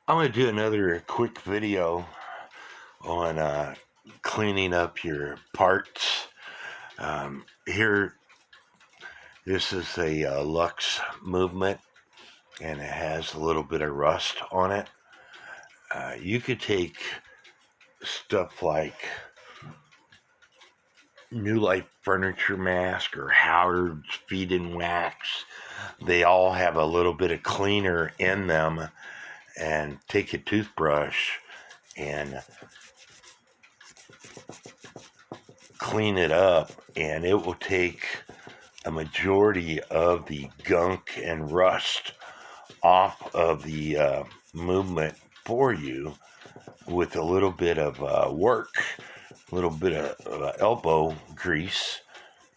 I'm going to do another quick video on cleaning up your parts. Here, this is a Lux movement, and it has a little bit of rust on it. You could take stuff like New Life Furniture Masque or Howard's Feed and Wax. They all have a little bit of cleaner in them, and take a toothbrush and clean it up, and it will take a majority of the gunk and rust off of the movement for you with a little bit of work, a little bit of elbow grease.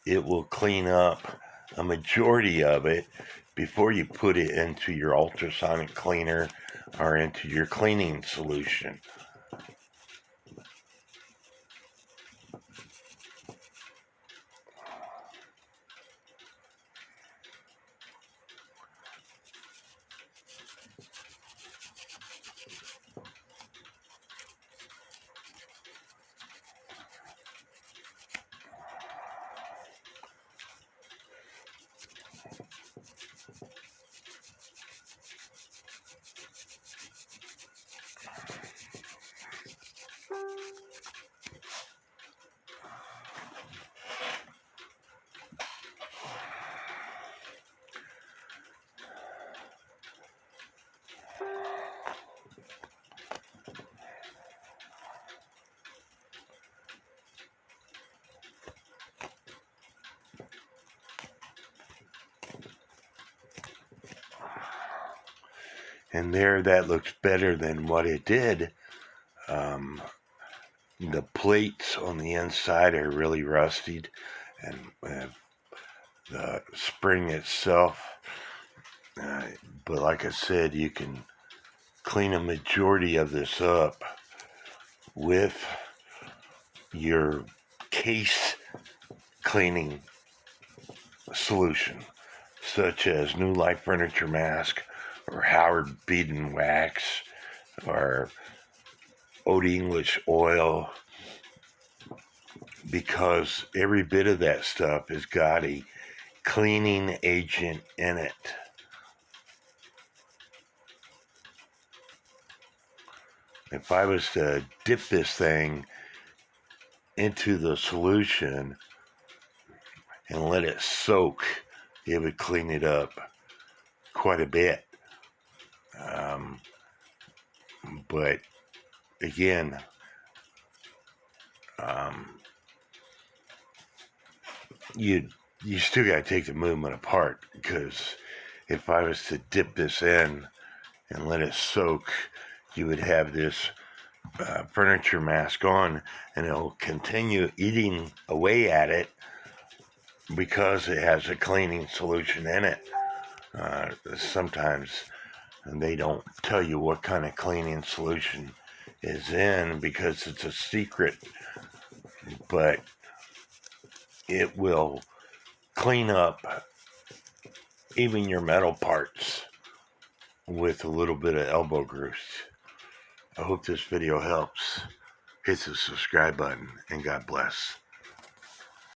It will clean up a majority of it before you put it into your ultrasonic cleaner or into your cleaning solution. And there, that looks better than what it did. The plates on the inside are really rusted, and the spring itself. But like I said, you can clean a majority of this up with your case cleaning solution, such as New Life Furniture Masque or Howard Feed and Wax or Old English oil, because every bit of that stuff has got a cleaning agent in it. If I was to dip this thing into the solution and let it soak, it would clean it up quite a bit. But again, you still got to take the movement apart, because if I was to dip this in and let it soak, you would have this furniture mask on, and it'll continue eating away at it because it has a cleaning solution in it. Sometimes they don't tell you what kind of cleaning solution is in because it's a secret, but it will clean up even your metal parts with a little bit of elbow grease. I hope this video helps. Hit the subscribe button, and God bless.